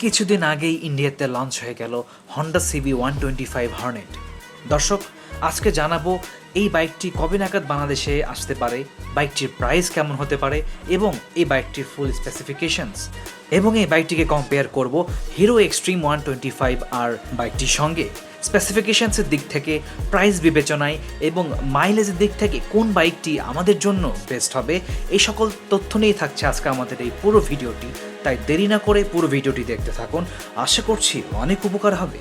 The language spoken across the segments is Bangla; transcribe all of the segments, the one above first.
কিছুদিন আগেই ইন্ডিয়াতে লঞ্চ হয়ে গেল হন্ডা সিবি 125 হর্নেট। দর্শক, আজকে জানাবো এই বাইকটি কবে নাগাদ বাংলাদেশে আসতে পারে, বাইকটির প্রাইস কেমন হতে পারে এবং এই বাইকটির ফুল স্পেসিফিকেশনস, এবং এই বাইকটিকে কম্পেয়ার করব হিরো এক্সট্রিম 125 আর বাইকটির সঙ্গে। স্পেসিফিকেশনসের দিক থেকে, প্রাইস বিবেচনায় এবং মাইলেজের দিক থেকে কোন বাইকটি আমাদের জন্য বেস্ট হবে, এই সকল তথ্য নিয়ে থাকছে আজকে আমাদের এই পুরো ভিডিওটি। তাই দেরি না করে পুরো ভিডিওটি দেখতে থাকুন, আশা করছি অনেক উপকার হবে।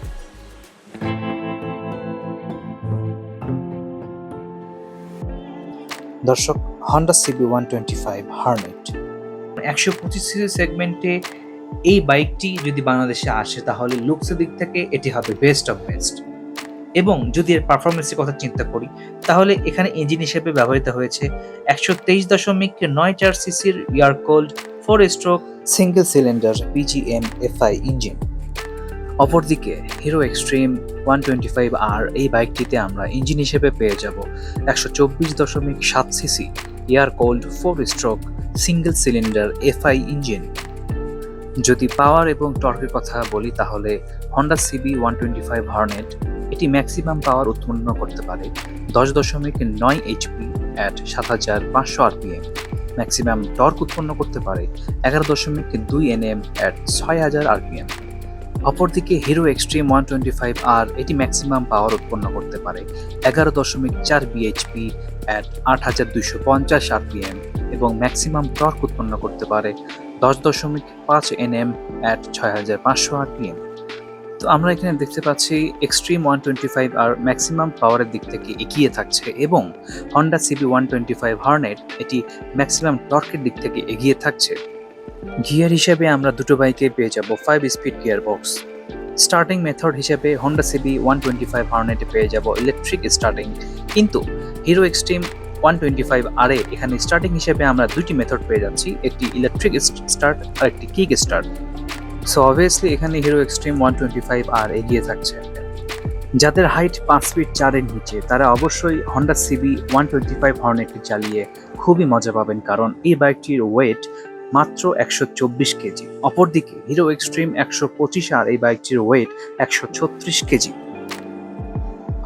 দর্শক, হন্ডা সিবি 125 হর্নেট 125 সিসি সেগমেন্টে এই বাইকটি যদি বাংলাদেশে আসে তাহলে লুকসের দিক থেকে এটি হবে বেস্ট অফ বেস্ট। এবং যদি এর পারফরমেন্সের কথা চিন্তা করি তাহলে এখানে ইঞ্জিন হিসেবে ব্যবহৃত হয়েছে 123.94 সিসির air cold 4 stroke single cylinder BGM FI engine. অপরদিকে হিরো এক্সট্রিম 125 আর এই বাইকটিতে আমরা ইঞ্জিন হিসেবে পেয়ে যাব 124.7 CC air cold 4 stroke single cylinder FI engine. যদি পাওয়ার এবং টর্কের কথা বলি তাহলে হন্ডা সিবি 125 হর্নেট এটি ম্যাক্সিমাম পাওয়ার উৎপন্ন করতে পারে 10.9 HP at 7500 RPM. Maximum torque উৎপন্ন করতে পারে 11.2 এনএম অ্যাট 6000 আরপিএম। অপরদিকে হিরো এক্সট্রিম 125 আর এটি ম্যাক্সিমাম পাওয়ার উৎপন্ন করতে পারে 11.4 বিএইচপি অ্যাট 8250 আরপিএম এবং ম্যাক্সিমাম টর্ক উৎপন্ন করতে পারে 10.5 এনএম অ্যাট 6500 আরপিএম। তো আমরা এখানে দেখতে পাচ্ছি এক্সট্রিম 125 আর ম্যাক্সিমাম পাওয়ারের দিক থেকে এগিয়ে থাকছে এবং হন্ডা সিবি 125 হর্নেট এটি ম্যাক্সিমাম টর্কের দিক থেকে এগিয়ে থাকছে। গিয়ার হিসেবে আমরা দুটো বাইকে পেয়ে যাব 5 speed gear box. Starting method হিসেবে হন্ডা সিবি 125 হর্নেটে পেয়ে যাব ইলেকট্রিক স্টার্টিং, কিন্তু হিরো এক্সট্রিম 125 আরে এখানে স্টার্টিং হিসেবে আমরা দুটি মেথড পেয়ে যাচ্ছি, একটি ইলেকট্রিক স্টার্ট আর একটি কিক স্টার্ট। সো অবভিয়াসলি এখানে হিরো এক্সট্রিম 125 আর এগিয়ে থাকছে। যাদের হাইট 5 ফিট 4 এর নিচে তারা অবশ্যই হন্ডা সিবি 125 হর্নেটটি চালিয়ে খুবই মজা পাবেন, কারণ এই বাইকটির ওয়েট মাত্র 124 কেজি। অপরদিকে হিরো এক্সট্রিম 125 আর এই বাইকটির weight 136 KG.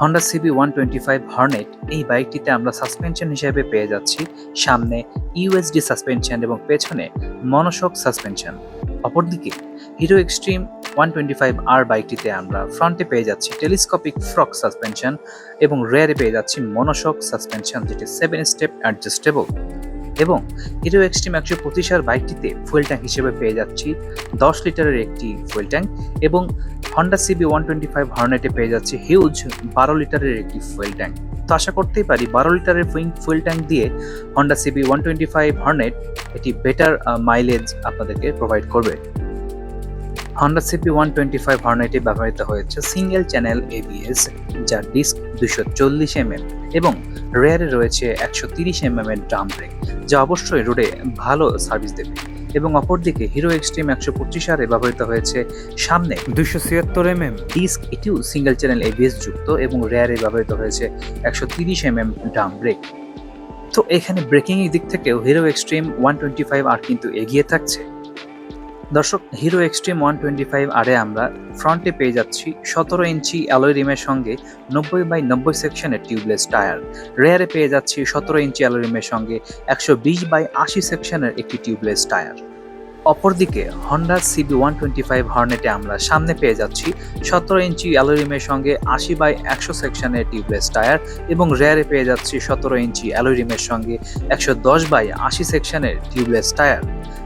Honda CB 125 Hornet এই বাইকটিতে আমরা সাসপেনশন হিসেবে পেয়ে যাচ্ছি সামনে ইউএসডি সাসপেনশন এবং পেছনে মনোশক সাসপেনশন। অপরদিকে হিরো এক্সট্রিম 125 আর বাইকটিতে আমরা ফ্রন্টে পেয়ে যাচ্ছি টেলিস্কোপিক ফ্রক সাসপেনশন এবং রেয়ারে পেয়ে যাচ্ছি মনোশক সাসপেনশন, যেটি 7 স্টেপ অ্যাডজাস্টেবল। এবং হিরো এক্সট্রিম 125 আর বাইকটিতে ফুয়েল ট্যাঙ্ক হিসেবে পেয়ে যাচ্ছি 10 লিটারের একটি ফুয়েল ট্যাঙ্ক এবং হন্ডা সিবি 125 হর্নেটে পেয়ে যাচ্ছি হিউজ 12 লিটারের একটি ফুয়েল ট্যাঙ্ক। তো আশা করতেই পারি 12 লিটারের ফুয়েল ট্যাঙ্ক দিয়ে হন্ডা সিবি 125 হর্নেট এটি বেটার মাইলেজ আপনাদেরকে প্রোভাইড করবে। হন্ডা সিবি 125 হর্নেটে ব্যবহৃত হয়েছে সিঙ্গেল চ্যানেল এবিএস, যার ডিস্ক 240 mm এবং রেয়ারে রয়েছে 130 mm এর ড্রাম ব্রেক, যা অবশ্যই রোডে ভালো সার্ভিস দেবে। এবং অপরদিকে হিরো এক্সট্রিম 125 আরে ব্যবহৃত হয়েছে সামনে 276 mm ডিস্ক, এটিও সিঙ্গেল চ্যানেল এবিএস যুক্ত এবং রেয়ারে ব্যবহৃত হয়েছে 130 mm ড্রাম ব্রেক। তো এখানে ব্রেকিং এর দিক থেকেও হিরো এক্সট্রিম 125 আর কিন্তু এগিয়ে থাকছে। দর্শক, হিরো এক্সট্রিম 125 আরে আমরা ফ্রন্টে পেয়ে যাচ্ছি 17 ইঞ্চি অ্যালয় রিমের সঙ্গে 90/90 সেকশনের টিউবলেস টায়ার। রেয়ারে পেয়ে যাচ্ছি 17 ইঞ্চি অ্যালয় রিমের সঙ্গে 120/80 সেকশনের একটি টিউবলেস টায়ার। অপরদিকে হন্ডা সিবি 125 হর্নেটে আমরা সামনে পেয়ে যাচ্ছি 17 ইঞ্চি অ্যালয় রিমের সঙ্গে 80/100 সেকশনের টিউবলেস টায়ার এবং রেয়ারে পেয়ে যাচ্ছি 17 ইঞ্চি অ্যালয় রিমের সঙ্গে 110/80 সেকশনের টিউবলেস টায়ার।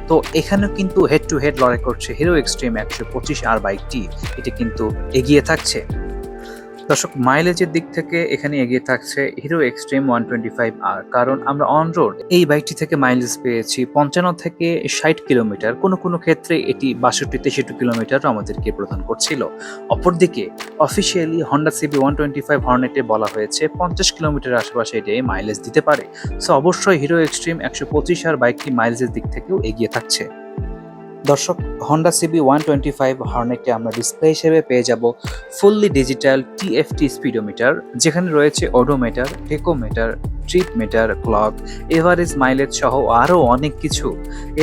তো এখানেও কিন্তু হেড টু হেড লড়াই করছে হিরো এক্সট্রিম 125 আর বাইকটি, এটি কিন্তু এগিয়ে থাকছে। দর্শক, মাইলেজের দিক থেকে এখানে এগিয়ে থাকছে হিরো এক্সট্রিম 125 আর, কারণ আমরা অন রোড এই বাইকটি থেকে মাইলেজ পেয়েছি 55 থেকে 60 কিলোমিটার, কোনো ক্ষেত্রে এটি 62-63 কিলোমিটার আমাদেরকে প্রদান করছিল। অপরদিকে অফিসিয়ালি হন্ডা সিবি 125 হর্নেটে বলা হয়েছে 50 কিলোমিটার আশেপাশে এটি মাইলেজ দিতে পারে। সো অবশ্যই হিরো এক্সট্রিম 125 আর বাইকটি মাইলেজের দিক থেকেও এগিয়ে থাকছে। দর্শক, হন্ডা সিবি 125 হর্নেটে আমরা ডিসপ্লে হিসেবে পেয়ে যাব ফুললি ডিজিটাল টিএফটি স্পিডোমিটার, যেখানে রয়েছে odometer, tachometer, trip meter, clock, average mileage সহ আরও অনেক কিছু।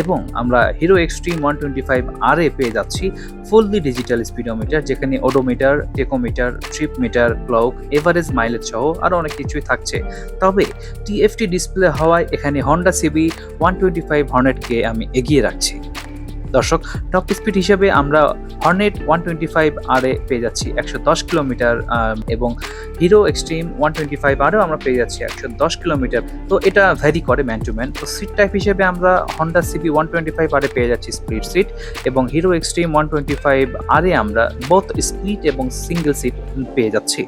এবং আমরা হিরো এক্সট্রিম 125 আর এ পেয়ে যাচ্ছি ফুললি ডিজিটাল স্পিডোমিটার, যেখানে odometer, tachometer, trip meter, clock, average mileage সহ আরও অনেক কিছুই থাকছে। তবে টিএফটি ডিসপ্লে হওয়ায় এখানে হন্ডা সিবি 125 হর্নেটকে আমি এগিয়ে রাখছি। দর্শক, টপ স্পিড হিসেবে আমরা হর্নেট 125 আর এ পেয়ে যাচ্ছি 110 কিলোমিটার, এবং হিরো এক্সট্রিম 125 আরও আমরা পেয়ে যাচ্ছি 110 কিলোমিটার। তো এটা ভ্যারি করে ম্যান টু ম্যান। তো সিট টাইপ হিসেবে আমরা হন্ডা সিবি 125 আর এ পেয়ে যাচ্ছি স্প্লিট সিট, এবং হিরো এক্সট্রিম 125 আর এ আমরা বোথ স্প্লিট এবং সিঙ্গেল সিট পেয়ে যাচ্ছি।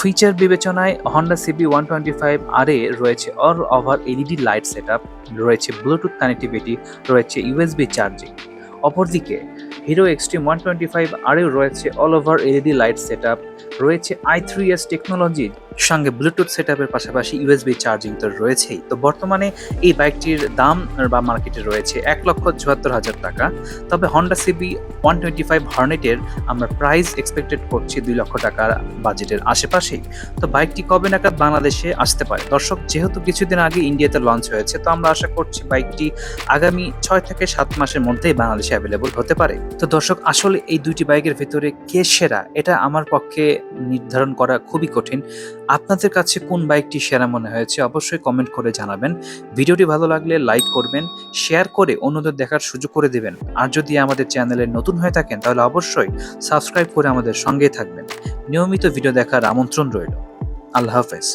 ফিচার বিবেচনায় হন্ডা সিবি 125 আর এ রয়েছে all over LED light setup, রয়েছে ব্লুটুথ কানেক্টিভিটি, রয়েছে ইউএসবি চার্জিং। অপরদিকে হিরো এক্সট্রিম 125 আরেও রয়েছে all over LED light setup, রয়েছে i3s টেকনোলজি, সঙ্গে ব্লুটুথ সেটআপের পাশাপাশি ইউএসবি চার্জিং তো রয়েছেই। তো বর্তমানে এই বাইকটির দাম বা মার্কেটে রয়েছে 1,74,000 টাকা। তবে হন্ডা সিবি 125 হর্নেটের আমরা প্রাইস এক্সপেক্টেড করছি 2 লক্ষ টাকার বাজেটের আশেপাশেই। তো বাইকটি কবে নাগাদ বাংলাদেশে আসতে পারে? দর্শক, যেহেতু কিছুদিন আগে ইন্ডিয়াতে লঞ্চ হয়েছে, তো আমরা আশা করছি বাইকটি আগামী 6 থেকে 7 মাসের মধ্যেই বাংলাদেশে অ্যাভেলেবল হতে পারে। তো দর্শক, আসলে এই দুইটি বাইকের ভিতরে কে সেরা এটা আমার পক্ষে নির্ধারণ করা খুবই কঠিন। আপনাদের কাছে কোন বাইকটি সেরা মনে হয়েছে অবশ্যই কমেন্ট করে জানাবেন। ভিডিওটি ভালো লাগলে লাইক করবেন, শেয়ার করে অন্যদের দেখার সুযোগ করে দেবেন। আর যদি আমাদের চ্যানেলে নতুন হয়ে থাকেন তাহলে অবশ্যই সাবস্ক্রাইব করে আমাদের সঙ্গেই থাকবেন। নিয়মিত ভিডিও দেখার আমন্ত্রণ রইল। আল্লাহ হাফেজ।